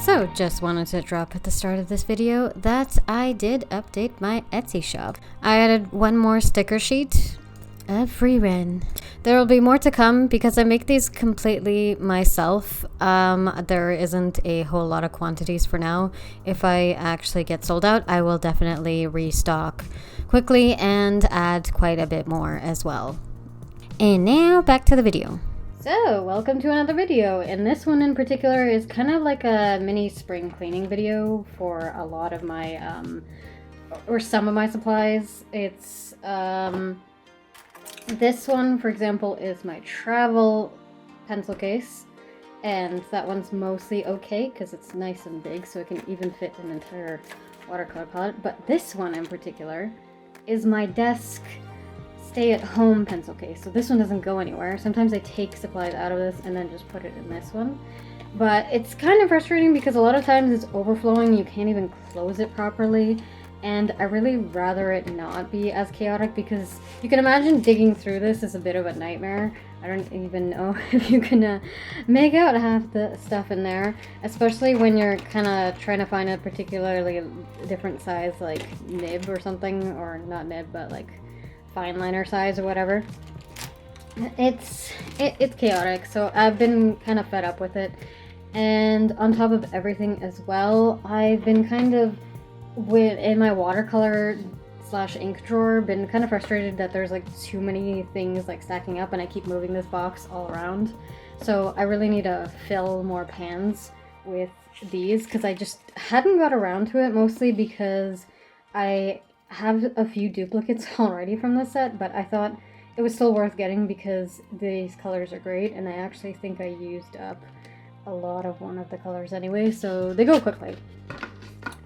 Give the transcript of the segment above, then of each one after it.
So, just wanted to drop at the start of this video that I did update my Etsy shop. I added one more sticker sheet of free Ren. There will be more to come because I make these completely myself. There isn't a whole lot of quantities for now. If I actually get sold out, I will definitely restock quickly and add quite a bit more as well. And now back to the video. So, welcome to another video, and this one in particular is kind of like a mini spring cleaning video for a lot of my, or some of my supplies. It's, this one, for example, is my travel pencil case, and that one's mostly okay because it's nice and big, so it can even fit an entire watercolor palette. But this one in particular is my desk stay-at-home pencil case, so this one doesn't go anywhere. Sometimes I take supplies out of this and then just put it in this one, but it's kind of frustrating because a lot of times it's overflowing, you can't even close it properly, and I really rather it not be as chaotic because you can imagine digging through this is a bit of a nightmare. I don't even know if you can make out half the stuff in there, especially when you're kind of trying to find a particularly different size, like nib or something, or not nib, but like fine liner size or whatever. It's chaotic, so I've been kind of fed up with it. And on top of everything as well, I've been kind of in my watercolor / ink drawer been kind of frustrated that there's like too many things like stacking up, and I keep moving this box all around. So I really need to fill more pans with these because I just hadn't got around to it, mostly because I have a few duplicates already from this set, but I thought it was still worth getting because these colors are great, and I actually think I used up a lot of one of the colors anyway, so they go quickly.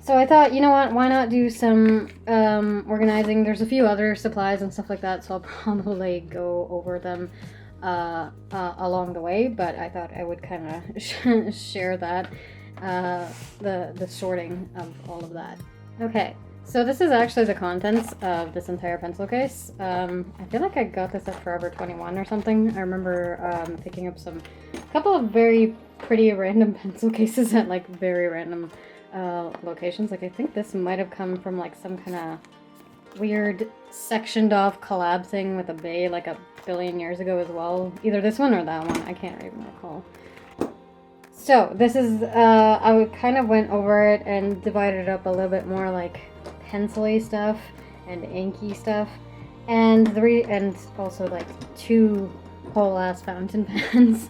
So I thought, you know what, why not do some organizing? There's a few other supplies and stuff like that, so I'll probably go over them along the way, but I thought I would kind of share that, the sorting of all of that. Okay. So this is actually the contents of this entire pencil case. I feel like I got this at Forever 21 or something. I remember picking up a couple of very pretty random pencil cases at like very random locations. Like I think this might have come from like some kind of weird sectioned off collab thing with a bay like a billion years ago as well. Either this one or that one. I can't even recall. So this is, I kind of went over it and divided it up a little bit more like pencil-y stuff and inky stuff, and and also like two whole ass fountain pens.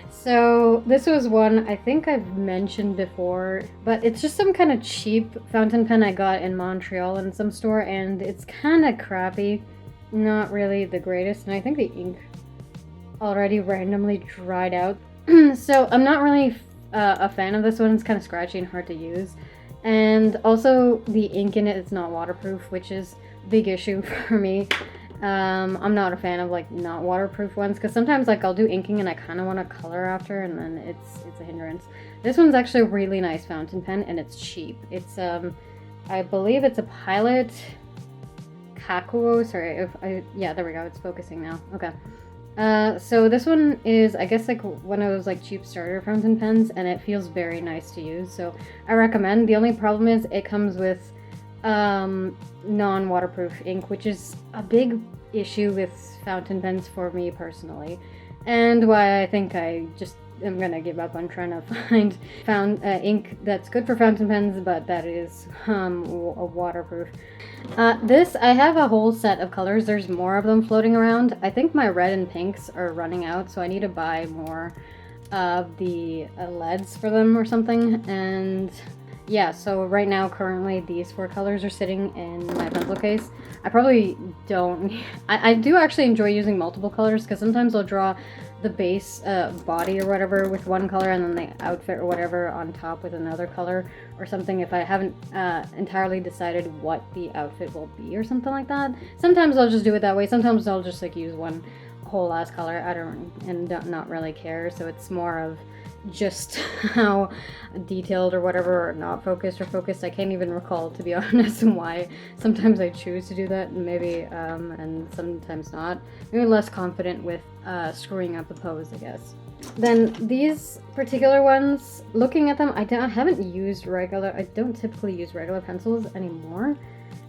So this was one I think I've mentioned before, but it's just some kind of cheap fountain pen I got in Montreal in some store, and it's kind of crappy, not really the greatest, and I think the ink already randomly dried out. So I'm not really a fan of this one. It's kind of scratchy and hard to use. And also the ink in it is not waterproof, which is a big issue for me. I'm not a fan of like not waterproof ones because sometimes like I'll do inking and I kind of want to color after, and then it's a hindrance. This one's actually a really nice fountain pen, and it's cheap. It's I believe it's a Pilot Kakuo. Sorry, yeah, there we go. It's focusing now. Okay. So this one is, I guess, like one of those like cheap starter fountain pens, and it feels very nice to use, so I recommend. The only problem is it comes with non-waterproof ink, which is a big issue with fountain pens for me personally, and why I think I just am gonna give up on trying to find ink that's good for fountain pens, but that is waterproof. This, I have a whole set of colors. There's more of them floating around. I think my red and pinks are running out, so I need to buy more of the leads for them or something. And yeah, so right now currently these 4 colors are sitting in my pencil case. I probably don't, I do actually enjoy using multiple colors because sometimes I'll draw the base body or whatever with one color and then the outfit or whatever on top with another color or something if I haven't entirely decided what the outfit will be or something like that. Sometimes I'll just do it that way. Sometimes I'll just like use one whole ass color. I don't not really care. So it's more of just how detailed or whatever, or not focused or focused. I can't even recall, to be honest, why sometimes I choose to do that, maybe, and sometimes not. Maybe less confident with screwing up a pose, I guess. Then these particular ones, looking at them, I haven't used regular, I don't typically use regular pencils anymore.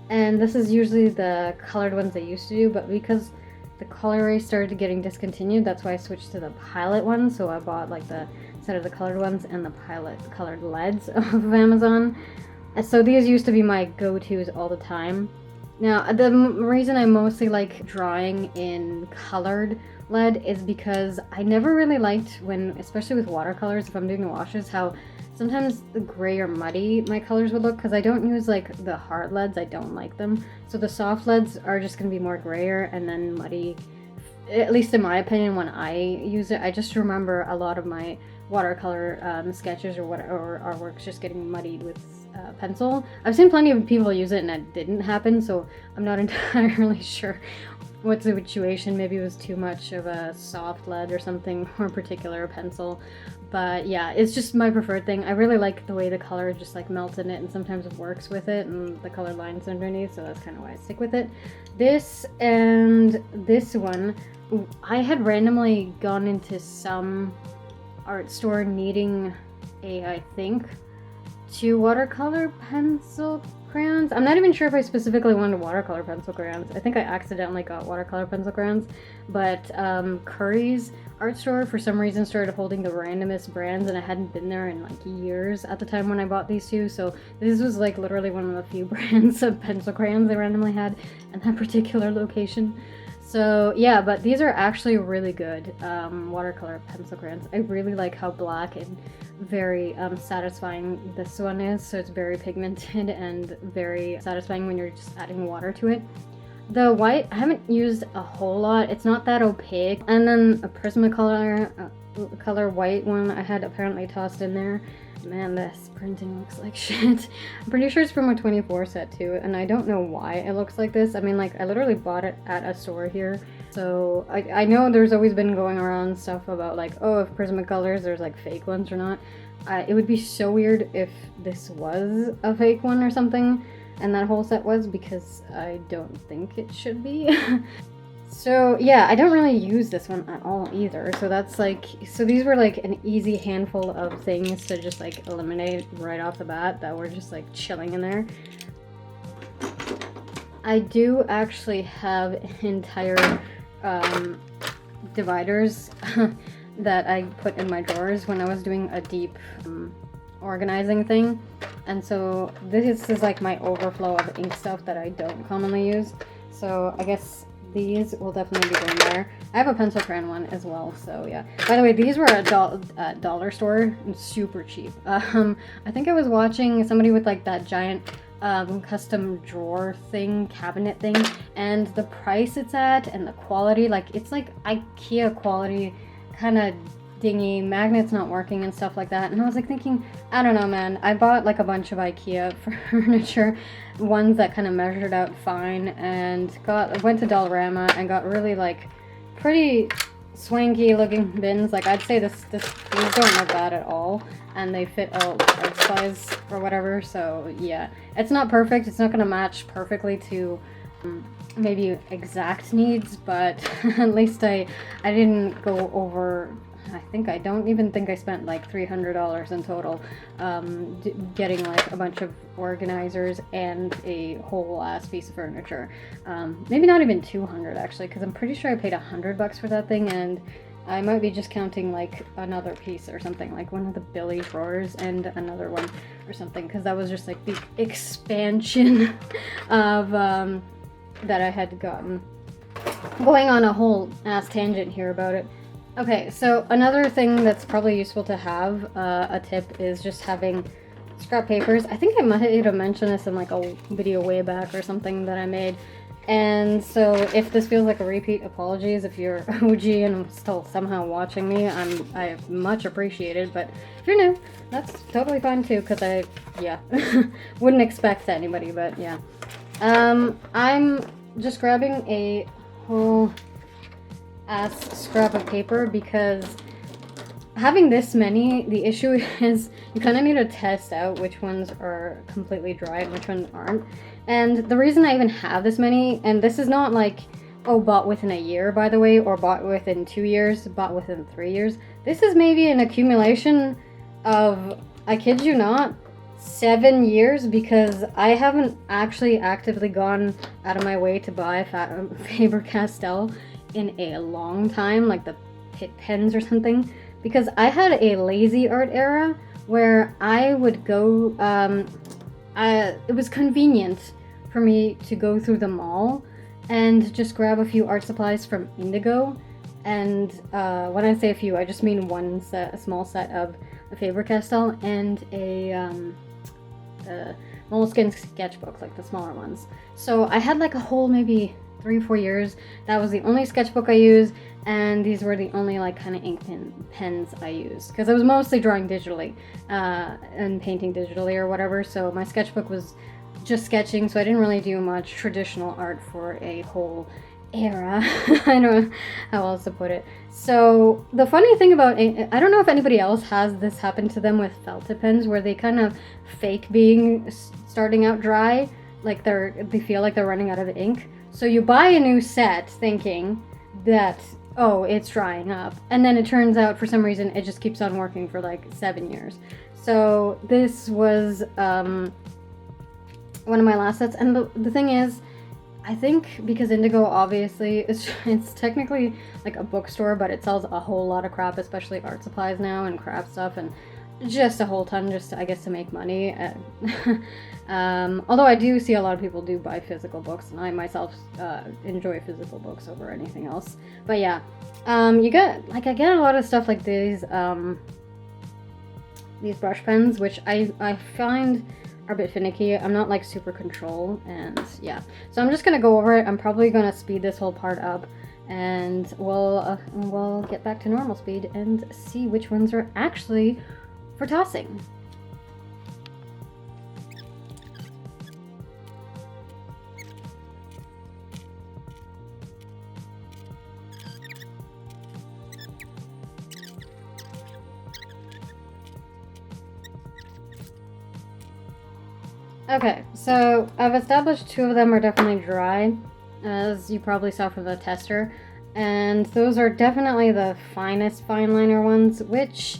And this is usually the colored ones I used to do, but because the colorway started getting discontinued, that's why I switched to the Pilot ones. So I bought like the set of the colored ones and the Pilot colored leads of Amazon. And so these used to be my go-tos all the time. Now, the reason I mostly like drawing in colored lead is because I never really liked when, especially with watercolors, if I'm doing the washes, how sometimes the gray or muddy my colors would look, because I don't use like the hard leads, I don't like them. So the soft leads are just going to be more grayer and then muddy, at least in my opinion when I use it. I just remember a lot of my watercolor sketches or artworks just getting muddied with pencil. I've seen plenty of people use it and that didn't happen, so I'm not entirely sure what the situation. Maybe it was too much of a soft lead or something, or a particular pencil. But yeah, it's just my preferred thing. I really like the way the color just like melts in it, and sometimes it works with it and the color lines underneath, so that's kind of why I stick with it. This and this one, I had randomly gone into some art store needing I think 2 watercolor pencil crayons. I'm not even sure if I specifically wanted watercolor pencil crayons. I think I accidentally got watercolor pencil crayons, but Curry's art store for some reason started holding the randomest brands, and I hadn't been there in like years at the time when I bought these 2, so this was like literally one of the few brands of pencil crayons they randomly had in that particular location. So yeah, but these are actually really good watercolor pencil crayons. I really like how black and very satisfying this one is. So it's very pigmented and very satisfying when you're just adding water to it. The white, I haven't used a whole lot. It's not that opaque. And then a Prismacolor color white one I had apparently tossed in there. Man, this printing looks like shit. I'm pretty sure it's from a 24 set too, and I don't know why it looks like this. I mean, like, I literally bought it at a store here. So I know there's always been going around stuff about like, oh, if Prismacolors, there's like fake ones or not. It would be so weird if this was a fake one or something, and that whole set was, because I don't think it should be. So yeah, I don't really use this one at all either. So that's like, so these were like an easy handful of things to just like eliminate right off the bat that were just like chilling in there. I do actually have entire dividers that I put in my drawers when I was doing a deep organizing thing. And so this is like my overflow of ink stuff that I don't commonly use. So I guess these will definitely be going there. I have a pencil crayon one as well, so yeah. By the way, these were at dollar store and super cheap. I think I was watching somebody with like that giant custom drawer thing, cabinet thing, and the price it's at and the quality, like it's like IKEA quality, kind of dingy, magnets not working and stuff like that. And I was like thinking, I don't know, man. I bought like a bunch of IKEA furniture, ones that kind of measured out fine, and went to Dollarama and got really like pretty swanky looking bins. Like I'd say these don't look bad at all, and they fit a large size or whatever. So yeah, it's not perfect. It's not gonna match perfectly to maybe exact needs, but at least I didn't go over. I don't even think I spent like $300 in total getting like a bunch of organizers and a whole ass piece of furniture. Maybe not even 200 actually, because I'm pretty sure I paid $100 for that thing, and I might be just counting like another piece or something, like one of the Billy drawers and another one or something, because that was just like the expansion of that I had gotten. Going on a whole ass tangent here about it. Okay, so another thing that's probably useful to have, a tip, is just having scrap papers. I think I might have mentioned this in like a video way back or something that I made. And so if this feels like a repeat, apologies. If you're OG and still somehow watching me, I much appreciated. But if you're new, that's totally fine too, because yeah, wouldn't expect anybody, but yeah. I'm just grabbing a whole ass scrap of paper because having this many, the issue is you kind of need to test out which ones are completely dry and which ones aren't. And the reason I even have this many, and this is not like, oh, bought within a year, by the way, or bought within 2 years, bought within 3 years. This is maybe an accumulation of, I kid you not, 7 years, because I haven't actually actively gone out of my way to buy Faber-Castell in a long time, like the Pitt pens or something, because I had a lazy art era where I would go, it was convenient for me to go through the mall and just grab a few art supplies from Indigo. And when I say a few, I just mean one set, a small set of a Faber-Castell and a Moleskine sketchbook, like the smaller ones. So I had like a whole maybe 3 or 4 years. That was the only sketchbook I used, and these were the only like kind of ink pens I used, because I was mostly drawing digitally and painting digitally or whatever. So my sketchbook was just sketching, so I didn't really do much traditional art for a whole era. I don't know how else to put it. So the funny thing about, I don't know if anybody else has this happen to them with Felted pens, where they kind of fake being starting out dry, like they feel like they're running out of ink. So you buy a new set thinking that, oh, it's drying up, and then it turns out for some reason it just keeps on working for like 7 years. So this was one of my last sets, and the thing is, I think because Indigo obviously it's technically like a bookstore, but it sells a whole lot of crap, especially art supplies now and craft stuff, and just a whole ton, just I guess to make money. Although I do see a lot of people do buy physical books, and I myself enjoy physical books over anything else. But yeah, you get, like, I get a lot of stuff like these brush pens, which I find are a bit finicky. I'm not like super control, and yeah. So I'm just gonna go over it. I'm probably gonna speed this whole part up, and we'll get back to normal speed and see which ones are actually for tossing. Okay, so I've established 2 of them are definitely dry, as you probably saw from the tester, and those are definitely the finest fine liner ones, which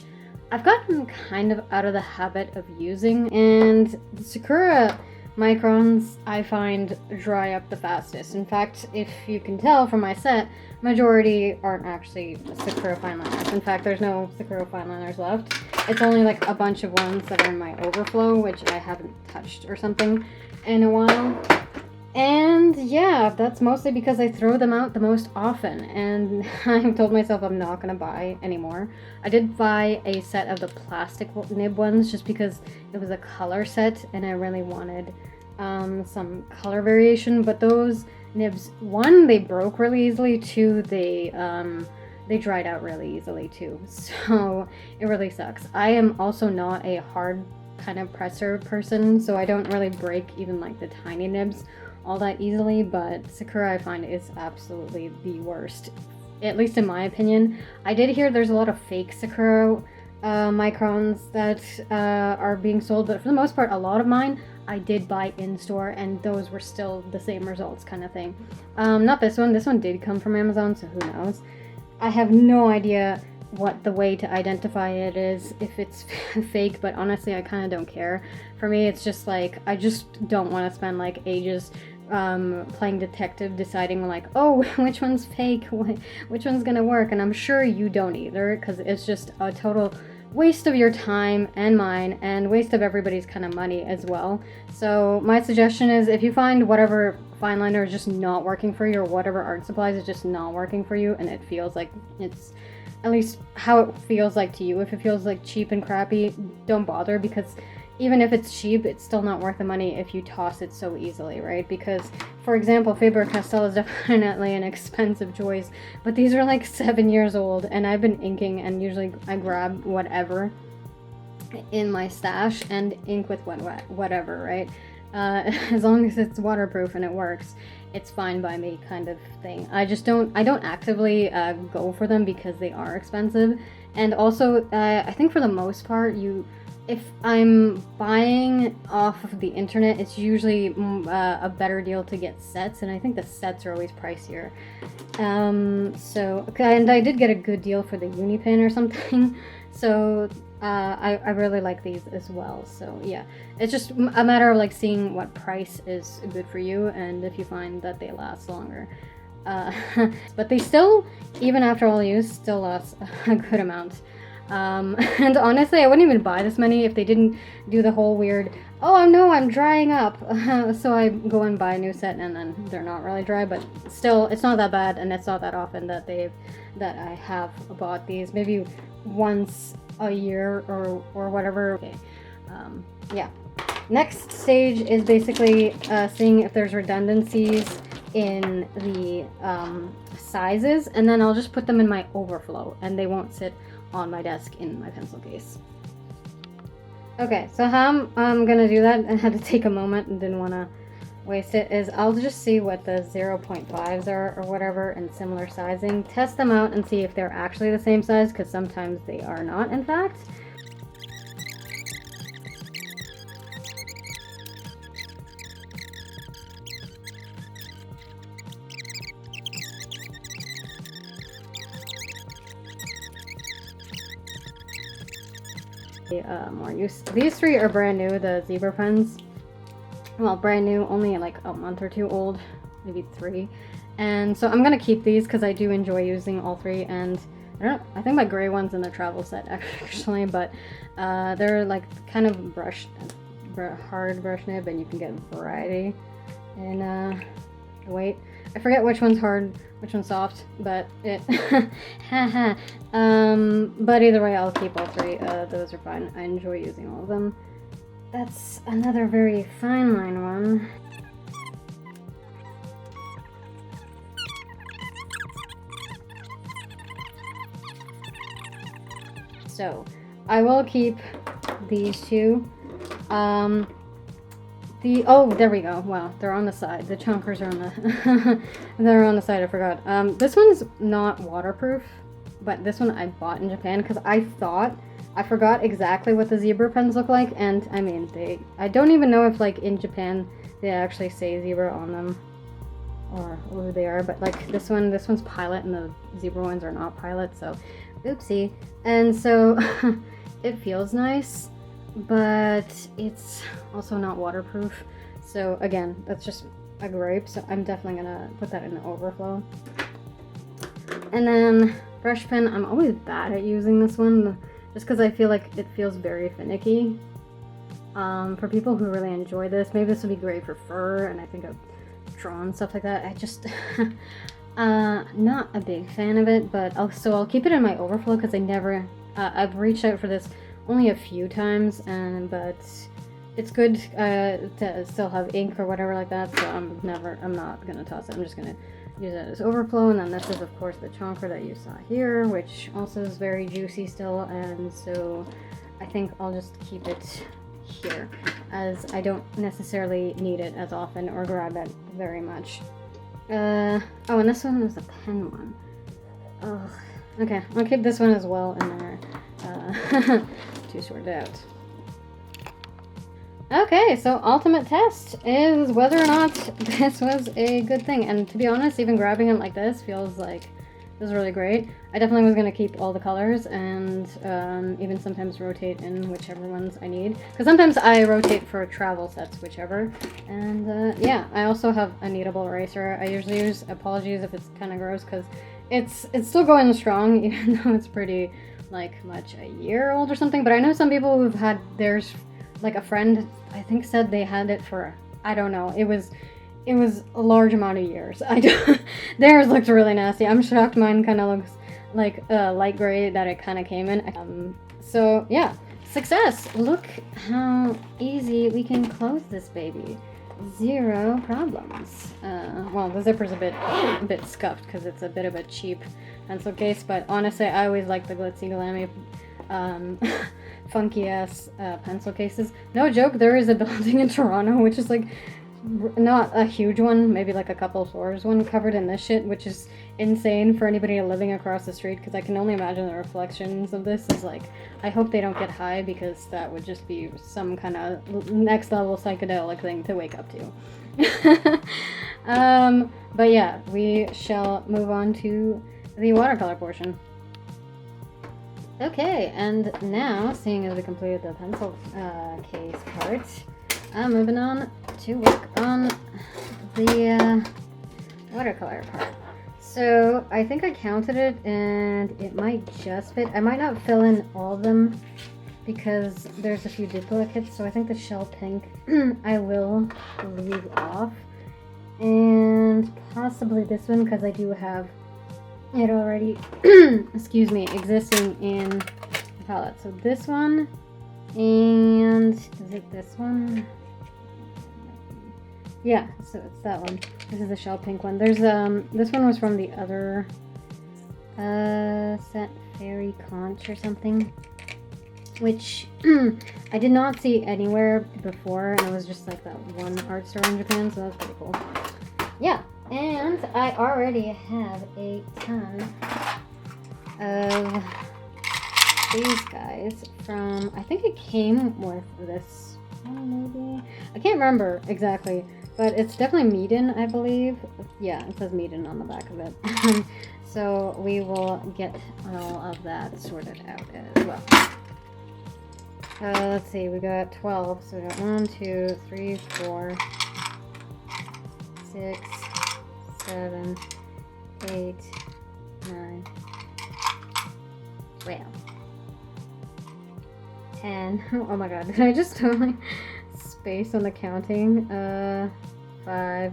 I've gotten kind of out of the habit of using, and the Sakura microns I find dry up the fastest. In fact, if you can tell from my set, majority aren't actually Sakura fine liners. In fact, there's no Sakura fine liners left. It's only like a bunch of ones that are in my overflow, which I haven't touched or something in a while. And yeah, that's mostly because I throw them out the most often, and I've told myself I'm not going to buy anymore. I did buy a set of the plastic nib ones just because it was a color set and I really wanted some color variation, but those nibs, 1, they broke really easily, 2, they dried out really easily too, so it really sucks. I am also not a hard kind of presser person, so I don't really break even like the tiny nibs all that easily, but Sakura I find is absolutely the worst, at least in my opinion. I did hear there's a lot of fake Sakura microns that are being sold, but for the most part, a lot of mine I did buy in-store, and those were still the same results kind of thing. Not this one. This one did come from Amazon, so who knows. I have no idea what the way to identify it is, if it's fake, but honestly I kind of don't care. For me, it's just like, I just don't want to spend like ages playing detective, deciding like, oh, which one's fake, which one's gonna work, and I'm sure you don't either, because it's just a total waste of your time and mine, and waste of everybody's kind of money as well. So my suggestion is, if you find whatever fine liner is just not working for you, or whatever art supplies is just not working for you, and it feels like it's at least how it feels like to you, if it feels like cheap and crappy, don't bother, because even if it's cheap, it's still not worth the money if you toss it so easily, right? Because, for example, Faber-Castell is definitely an expensive choice, but these are like 7 years old, and I've been inking, and usually I grab whatever in my stash and ink with whatever, right? As long as it's waterproof and it works, it's fine by me, kind of thing. I don't actively go for them because they are expensive, And also, I think for the most part, if I'm buying off of the internet, it's usually a better deal to get sets, and I think the sets are always pricier. And I did get a good deal for the Unipin or something, so I really like these as well. So yeah, it's just a matter of like seeing what price is good for you, and if you find that they last longer. But they still, even after all use, still last a good amount. And honestly, I wouldn't even buy this many if they didn't do the whole weird, oh no, I'm drying up. So I go and buy a new set and then they're not really dry, but still, it's not that bad, and it's not that often that I have bought these. Maybe once a year or whatever. Okay. Yeah. Next stage is basically seeing if there's redundancies in the sizes, and then I'll just put them in my overflow and they won't sit on my desk in my pencil case. Okay, so how I'm gonna do that, I had to take a moment and didn't want to waste it, is I'll just see what the 0.5s are or whatever in similar sizing, test them out and see if they're actually the same size, because sometimes they are not, in fact. More use. These three are brand new, the zebra pens. Well, brand new, only like a month or two old, maybe 3. And so I'm gonna keep these because I do enjoy using all 3. And I don't know, I think my gray one's in the travel set actually, but they're like kind of hard brush nib, and you can get a variety in weight. I forget which one's hard, which one's soft, but it but either way, I'll keep all 3. Those are fine. I enjoy using all of them. That's another very fine line one. So I will keep these 2. Oh, there we go. Wow, they're on the side. The chunkers are on the they're on the side. I forgot. This one's not waterproof, but this one I bought in Japan because I forgot exactly what the zebra pens look like, and I mean I don't even know if like in Japan they actually say zebra on them or who they are, but like this one's Pilot and the zebra ones are not Pilot, so oopsie. And so it feels nice, but it's also not waterproof. So again, that's just a gripe, so I'm definitely gonna put that in the overflow. And then brush pen, I'm always bad at using this one just because I feel like it feels very finicky. For people who really enjoy this, maybe this would be great for fur, and I think I've drawn stuff like that. I just not a big fan of it, but I'll keep it in my overflow because I've reached out for this only a few times, but it's good to still have ink or whatever like that, so I'm not gonna toss it. I'm just gonna use it as overflow. And then this is of course the chonker that you saw here, which also is very juicy still, and so I think I'll just keep it here as I don't necessarily need it as often or grab it very much. Oh, and this one was a pen one. Oh, okay, I'll keep this one as well in there to sort it out. Okay, so ultimate test is whether or not this was a good thing. And to be honest, even grabbing it like this feels like this is really great. I definitely was going to keep all the colors and even sometimes rotate in whichever ones I need. Because sometimes I rotate for travel sets, whichever. And yeah, I also have a kneadable eraser I usually use. Apologies if it's kind of gross because it's still going strong, even though it's pretty like much a year old or something. But I know some people who've had theirs, like a friend I think said they had it for, I don't know, it was a large amount of years. Theirs looked really nasty. I'm shocked mine kind of looks like light gray that it kind of came in. So yeah, success. Look how easy we can close this baby. 0 problems. Well, the zipper's a bit scuffed because it's a bit of a cheap pencil case, but honestly, I always like the Glitzy Glammy funky ass pencil cases. No joke, there is a building in Toronto which is like not a huge one, maybe like a couple floors one covered in this shit, which is insane for anybody living across the street, because I can only imagine the reflections of this is like, I hope they don't get high, because that would just be some kind of next level psychedelic thing to wake up to. But yeah, we shall move on to the watercolor portion. Okay, and now, seeing as we completed the pencil case part, I'm moving on to work on the watercolor part. So I think I counted it, and it might just fit. I might not fill in all of them because there's a few duplicates, so I think the shell pink I will leave off, and possibly this one because I do have it already excuse me, existing in the palette. So this one, and is it this one? Yeah, so it's that one. This is the shell pink one. There's this one was from the other set, Fairy Conch or something, which I did not see anywhere before, and it was just like that one art store in Japan, so that's pretty cool. Yeah, and I already have a ton of these guys from, I think it came with this one, maybe? I can't remember exactly, but it's definitely Meiden, I believe. Yeah, it says Meiden on the back of it. So we will get all of that sorted out as well. Let's see, we got 12, so we got 1, 2, 3, 4, 6, 7, 8, 9, 12, 10. Oh my god, did I just totally space on the counting? 5,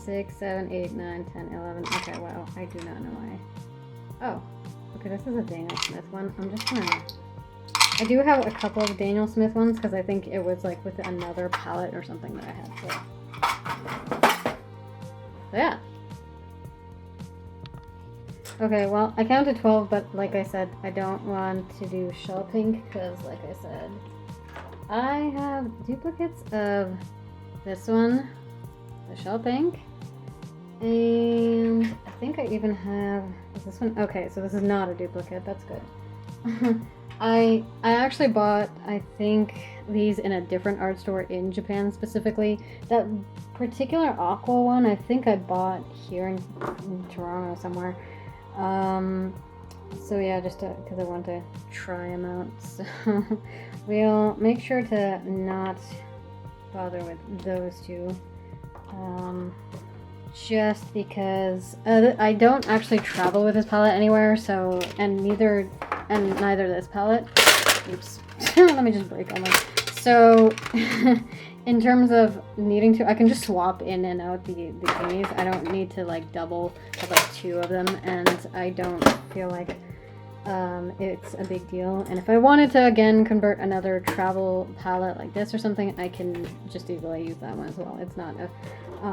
6, 7, 8, 9, 10, 11. Okay, wow, I do not know why. Oh, okay, this is a Daniel Smith one. I'm just gonna... I do have a couple of Daniel Smith ones because I think it was like with another palette or something that I had. So yeah. Okay, well, I counted 12, but like I said, I don't want to do shell pink because, like I said, I have duplicates of this one, the shell pink, and I think I even have, is this one? Okay, so this is not a duplicate, that's good. I actually bought, I think, these in a different art store in Japan specifically. That particular aqua one, I think I bought here in Toronto somewhere. So yeah, just because I want to try them out. So we'll make sure to not bother with those two. Just because I don't actually travel with this palette anywhere, so, and neither this palette. Oops. Let me just break on that. So, in terms of needing to, I can just swap in and out the thingies. I don't need to like double, have like 2 of them, and I don't feel like it's a big deal. And if I wanted to again convert another travel palette like this or something, I can just easily use that one as well. It's not a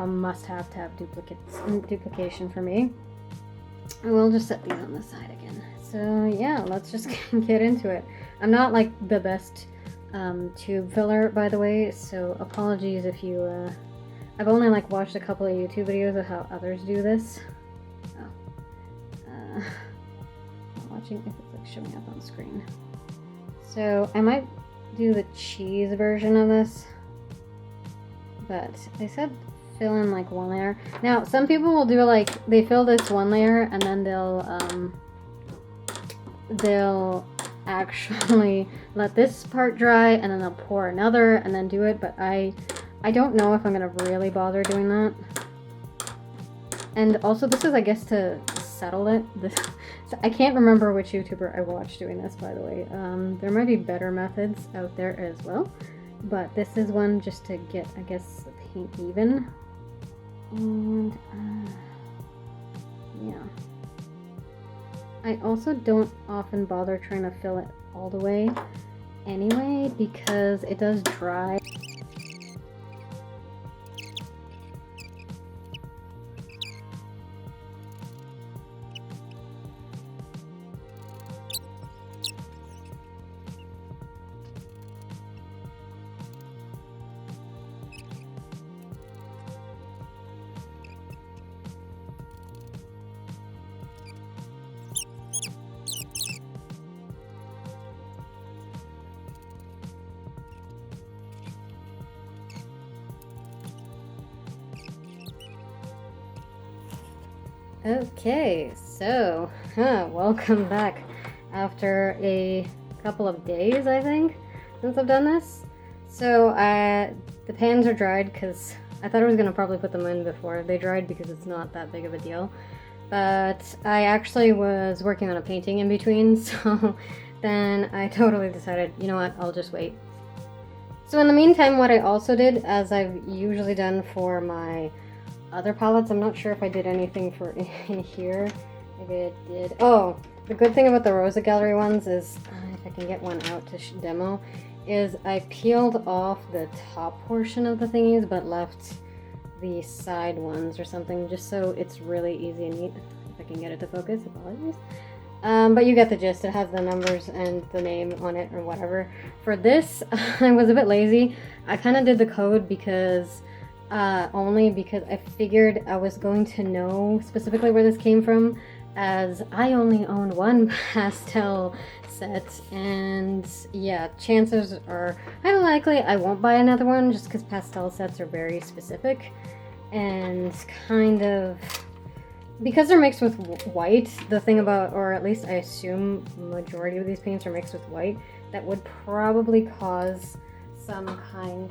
must-have to have duplication for me. I will just set these on the side again. So yeah, let's just get into it. I'm not like the best tube filler, by the way, so apologies if you I've only like watched a couple of YouTube videos of how others do this. I'm watching if it's like showing up on screen. So I might do the cheese version of this, but they said fill in like 1 layer. Now some people will do like, they fill this 1 layer and then they'll actually let this part dry and then they'll pour another and then do it, but I don't know if I'm gonna really bother doing that. And also this is, I guess, to settle it. So I can't remember which YouTuber I watched doing this, by the way. There might be better methods out there as well, but this is one just to get, I guess, the paint even. And yeah. I also don't often bother trying to fill it all the way anyway, because it does dry. Okay, so, welcome back after a couple of days, I think, since I've done this. So, the pans are dried because I thought I was going to probably put them in before they dried because it's not that big of a deal. But I actually was working on a painting in between, so then I totally decided, you know what, I'll just wait. So in the meantime, what I also did, as I've usually done for my other palettes, I'm not sure if I did anything for in here. Maybe I did. Oh, the good thing about the Rosa Gallery ones is, if I can get one out to demo, is I peeled off the top portion of the thingies but left the side ones or something, just so it's really easy and neat. If I can get it to focus, apologies. But you get the gist. It has the numbers and the name on it or whatever. For this, I was a bit lazy. I kind of did the code because only because I figured I was going to know specifically where this came from, as I only own one pastel set, and yeah, chances are highly likely I won't buy another one just because pastel sets are very specific and kind of, because they're mixed with white, the thing about, or at least I assume majority of these paints are mixed with white, that would probably cause some kind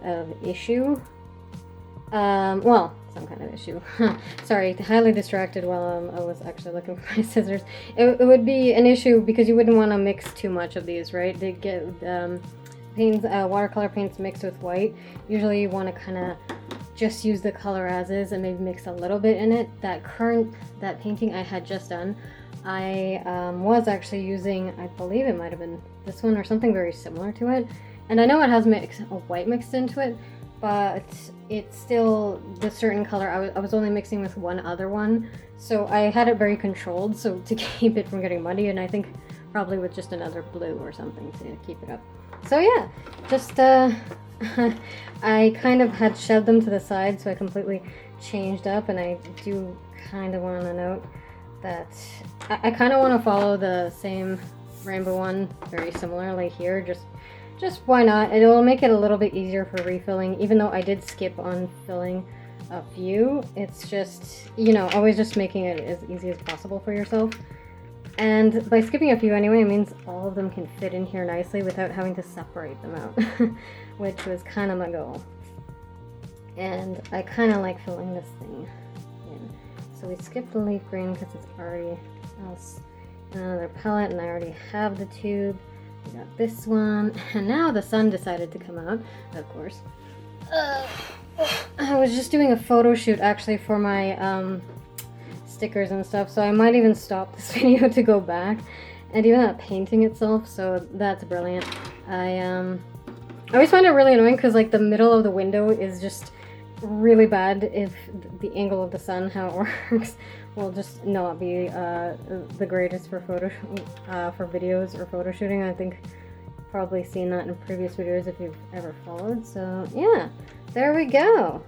of issue. Well, some kind of issue. Sorry, highly distracted while I was actually looking for my scissors. It would be an issue because you wouldn't want to mix too much of these, right? They get paints, watercolor paints mixed with white. Usually you want to kind of just use the color as is and maybe mix a little bit in it. That painting I had just done, I was actually using, I believe it might have been this one or something very similar to it. And I know it has a white mixed into it, but it's still the certain color. I was only mixing with one other one, so I had it very controlled, so to keep it from getting muddy, and I think probably with just another blue or something to keep it up. So yeah, just I kind of had shoved them to the side, so I completely changed up, and I do kind of want to note that I kind of want to follow the same rainbow one very similarly here, just why not? It'll make it a little bit easier for refilling, even though I did skip on filling a few. It's just, you know, always just making it as easy as possible for yourself. And by skipping a few anyway, it means all of them can fit in here nicely without having to separate them out, which was kind of my goal. And I kind of like filling this thing in. So we skipped the leaf green because it's already else in another palette, and I already have the tube. We got this one, and now the sun decided to come out, of course. I was just doing a photo shoot actually for my stickers and stuff, so I might even stop this video to go back, and even that painting itself, so that's brilliant. I always find it really annoying because like the middle of the window is just really bad. If the angle of the sun, how it works, will just not be the greatest for for videos or photo shooting. I think probably seen that in previous videos if you've ever followed. So yeah, there we go.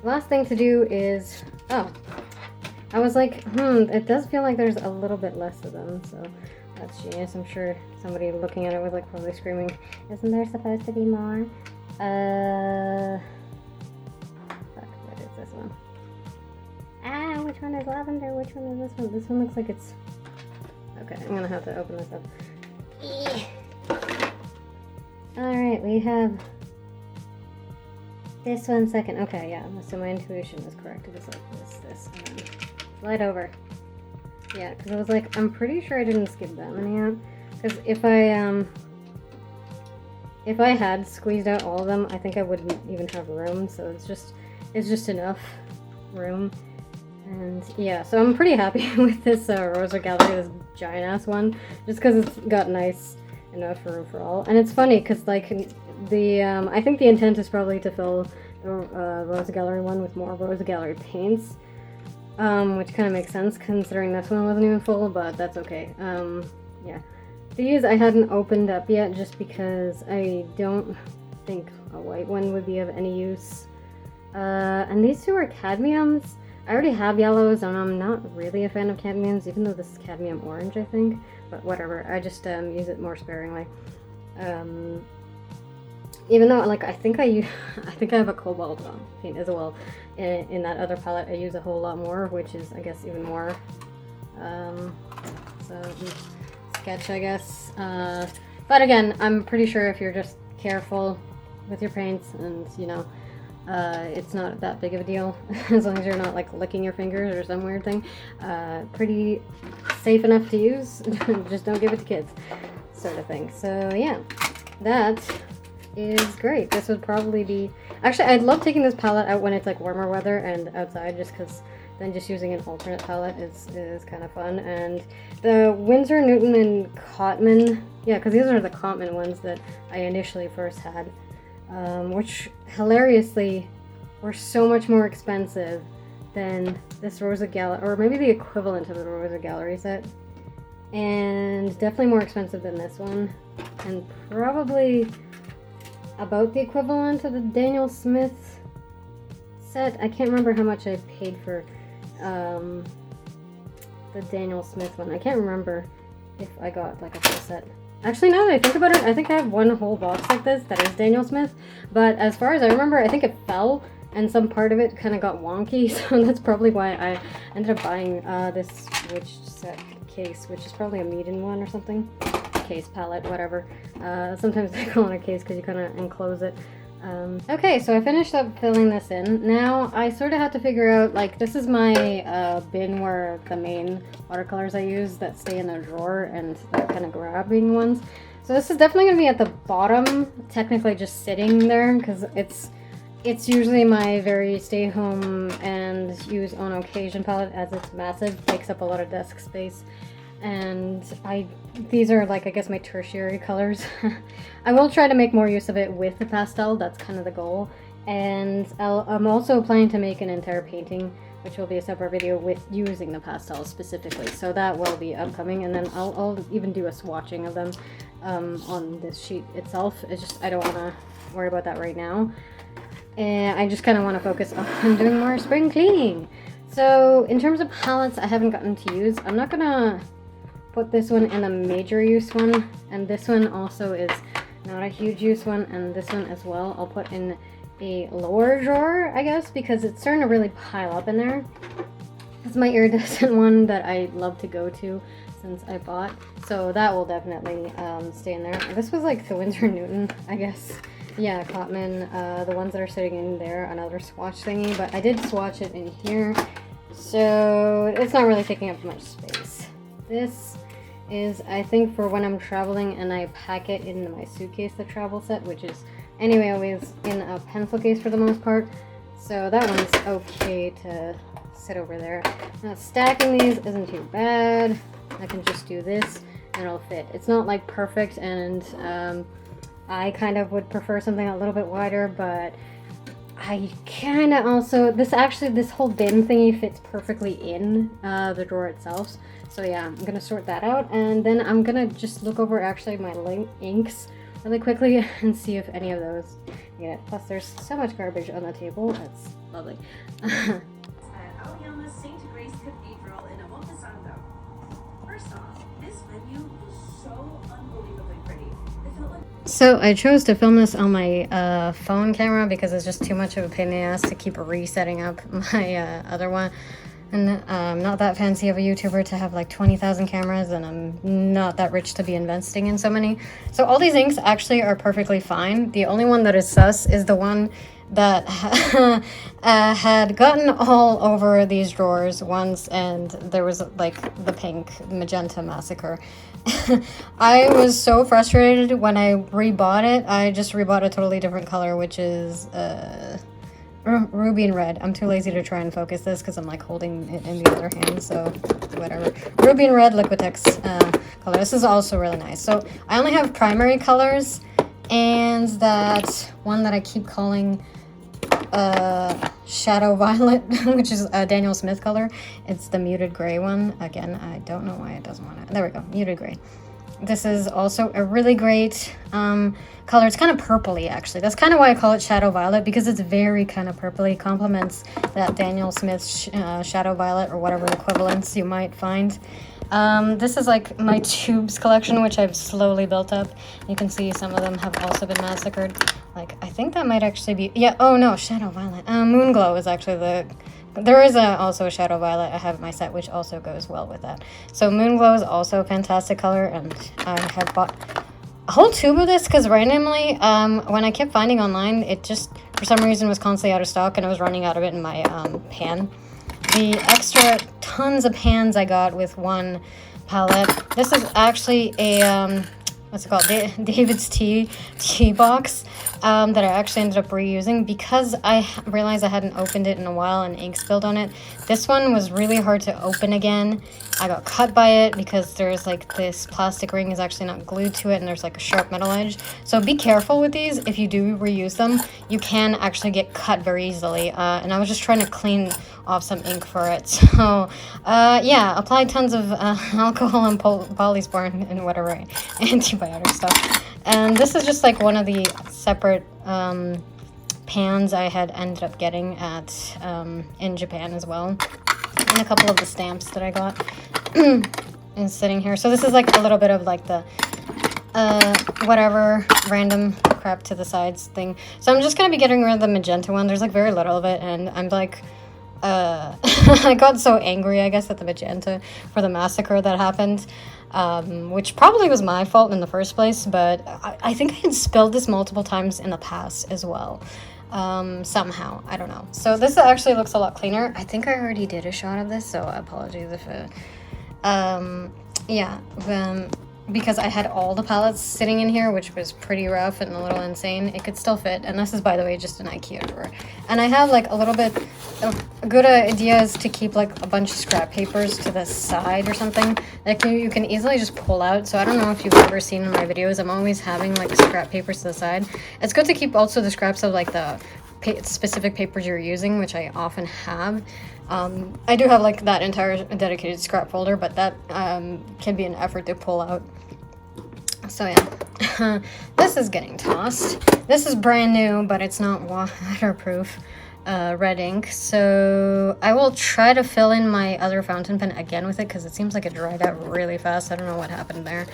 Last thing to do is, I was like, it does feel like there's a little bit less of them, so that's genius. I'm sure somebody looking at it was like probably screaming, isn't there supposed to be more? Fuck, what is this one? Which one is lavender? Which one is this one? This one looks like it's... Okay, I'm gonna have to open this up. Alright, we have this one second. Okay, yeah, so my intuition was correct. It was like this. Slide over. Yeah, because I was like, I'm pretty sure I didn't skip that many out. Because if I had squeezed out all of them, I think I wouldn't even have room. So it's just enough room. And yeah, so I'm pretty happy with this Rosa Gallery, this giant ass one, just because it's got nice enough room for all. And it's funny because like the I think the intent is probably to fill the Rosa Gallery one with more Rosa Gallery paints, which kind of makes sense considering this one wasn't even full, but that's okay. Yeah, these I hadn't opened up yet just because I don't think a white one would be of any use. And these two are cadmiums. I already have yellows, and I'm not really a fan of cadmiums, even though this is cadmium orange, I think. But whatever, I just use it more sparingly. even though like I think I have a cobalt paint as well. In that other palette I use a whole lot more, which is I guess even more so sketch, I guess. But again, I'm pretty sure if you're just careful with your paints and you know, it's not that big of a deal as long as you're not like licking your fingers or some weird thing. Pretty safe enough to use. Just don't give it to kids, sort of thing. So yeah, that is great. This would probably be, actually I'd love taking this palette out when it's like warmer weather and outside, just because then just using an alternate palette is kind of fun. And the Winsor, Newton, and Cotman, yeah, because these are the Cotman ones that I initially first had, which hilariously were so much more expensive than this Rosa Gallery, or maybe the equivalent of the Rosa Gallery set, and definitely more expensive than this one, and probably about the equivalent of the Daniel Smith set. I can't remember how much I paid for the Daniel Smith one. I can't remember if I got like a full set. Actually, now that I think about it, I think I have one whole box like this that is Daniel Smith, but as far as I remember, I think it fell and some part of it kind of got wonky, so that's probably why I ended up buying this witch set case, which is probably a Meaden one or something. Case, palette, whatever. Sometimes they call it a case because you kind of enclose it. Okay, so I finished up filling this in. Now I sort of had to figure out, like, this is my bin where the main watercolors I use that stay in the drawer and the kind of grabbing ones. So this is definitely going to be at the bottom, technically just sitting there, because it's usually my very stay home and use on occasion palette, as it's massive, takes up a lot of desk space. And these are like, I guess, my tertiary colors. I will try to make more use of it with the pastel, that's kind of the goal. And I'm also planning to make an entire painting, which will be a separate video with using the pastels specifically. So that will be upcoming, and then I'll even do a swatching of them on this sheet itself. It's just, I don't want to worry about that right now. And I just kind of want to focus on doing more spring cleaning. So in terms of palettes I haven't gotten to use, I'm not gonna put this one in a major use one, and this one also is not a huge use one, and this one as well I'll put in a lower drawer, I guess, because it's starting to really pile up in there. It's my iridescent one that I love to go to since I bought, so that will definitely stay in there. This was like the Winsor Newton, I guess. Yeah, Cotman, the ones that are sitting in there, another swatch thingy, but I did swatch it in here, so it's not really taking up much space. This is, I think, for when I'm traveling and I pack it in my suitcase, the travel set, which is anyway always in a pencil case for the most part, so that one's okay to sit over there. Now stacking these isn't too bad. I can just do this and it'll fit. It's not like perfect, and I kind of would prefer something a little bit wider, but I kind of also, this whole bin thingy fits perfectly in the drawer itself. So yeah, I'm going to sort that out, and then I'm going to just look over actually my inks really quickly and see if any of those, yeah, plus there's so much garbage on the table, that's lovely. At Aoyama St. Grace Cathedral in Omotesando. First off, this venue was so unbelievably pretty. It felt like... So I chose to film this on my phone camera because it's just too much of a pain in the ass to keep resetting up my other one. And I'm not that fancy of a YouTuber to have like 20,000 cameras, and I'm not that rich to be investing in so many. So all these inks actually are perfectly fine. The only one that is sus is the one that had gotten all over these drawers once, and there was like the pink magenta massacre. I was so frustrated when I rebought it. I just rebought a totally different color, which is ruby and red. I'm too lazy to try and focus this because I'm like holding it in the other hand, so whatever. Ruby and red Liquitex color. This is also really nice. So I only have primary colors and that one that I keep calling Shadow Violet, which is a Daniel Smith color. It's the muted gray one. Again, I don't know why it doesn't want to. There we go, muted gray. This is also a really great color. It's kind of purpley, actually. That's kind of why I call it Shadow Violet, because it's very kind of purpley. Complements that Daniel Smith Shadow Violet, or whatever equivalents you might find. This is like my tubes collection, which I've slowly built up. You can see some of them have also been massacred. Like, I think that might actually be, yeah, oh no, Shadow Violet. Moonglow is actually there is also a Shadow Violet I have in my set, which also goes well with that. So Moonglow is also a fantastic color, and I have bought a whole tube of this because randomly, when I kept finding online, it just, for some reason, was constantly out of stock, and I was running out of it in my pan. The extra tons of pans I got with one palette. This is actually a, what's it called? David's tea box that I actually ended up reusing because I realized I hadn't opened it in a while and ink spilled on it. This one was really hard to open again. I got cut by it because there's like this plastic ring is actually not glued to it and there's like a sharp metal edge. So be careful with these. If you do reuse them, you can actually get cut very easily. And I was just trying to clean off some ink for it. So yeah, applied tons of alcohol and polysporin and whatever antibiotic stuff. And this is just like one of the separate pans I had ended up getting at in Japan as well. And a couple of the stamps that I got is sitting here. So this is like a little bit of like the whatever random crap to the sides thing. So I'm just gonna be getting rid of the magenta one. There's like very little of it, and I'm like I got so angry, I guess, at the magenta for the massacre that happened, which probably was my fault in the first place, but I think I had spilled this multiple times in the past as well. Somehow, I don't know. So this actually looks a lot cleaner. I think I already did a shot of this, so apologies if it, yeah, because I had all the palettes sitting in here, which was pretty rough and a little insane. It could still fit, and this is, by the way, just an IKEA drawer. And I have like a little bit of good ideas to keep like a bunch of scrap papers to the side or something that you can easily just pull out. So I don't know if you've ever seen in my videos, I'm always having like scrap papers to the side. It's good to keep also the scraps of like the specific papers you're using, which I often have. I do have like that entire dedicated scrap folder, but that can be an effort to pull out. So yeah, this is getting tossed. This is brand new, but it's not waterproof red ink. So I will try to fill in my other fountain pen again with it because it seems like it dried out really fast. I don't know what happened there.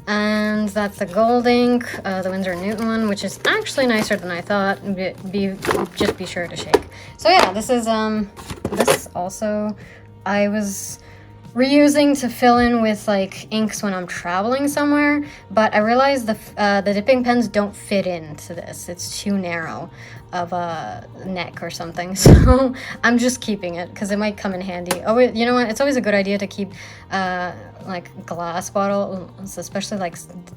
And that's the gold ink, the Winsor & Newton one, which is actually nicer than I thought. Just be sure to shake. So yeah, this is this also I was reusing to fill in with like inks when I'm traveling somewhere, but I realized the dipping pens don't fit into this. It's too narrow of a neck or something, so I'm just keeping it because it might come in handy. Oh, you know what? It's always a good idea to keep like glass bottles, especially like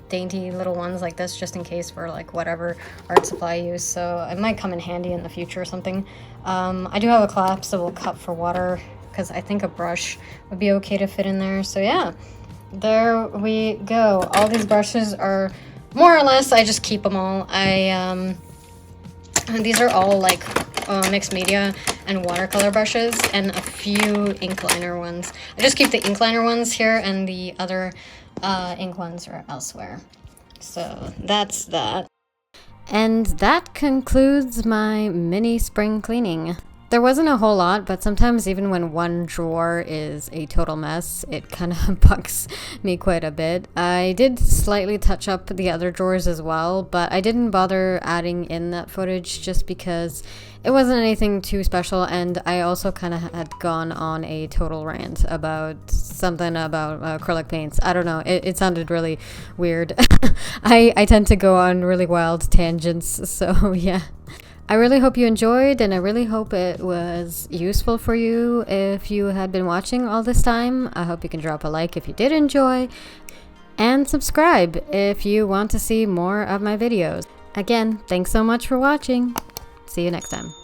dainty little ones like this, just in case for like whatever art supply use. So it might come in handy in the future or something. I do have a collapsible cup for water because I think a brush would be okay to fit in there. So yeah, there we go. All these brushes are more or less, I just keep them all. These are all like mixed media and watercolor brushes and a few ink liner ones. I just keep the ink liner ones here and the other ink ones are elsewhere. So that's that. And that concludes my mini spring cleaning. There wasn't a whole lot, but sometimes even when one drawer is a total mess, it kind of bugs me quite a bit. I did slightly touch up the other drawers as well, but I didn't bother adding in that footage just because it wasn't anything too special, and I also kind of had gone on a total rant about something about acrylic paints. I don't know, it sounded really weird. I tend to go on really wild tangents, so yeah. I really hope you enjoyed, and I really hope it was useful for you if you had been watching all this time. I hope you can drop a like if you did enjoy, and subscribe if you want to see more of my videos. Again, thanks so much for watching. See you next time.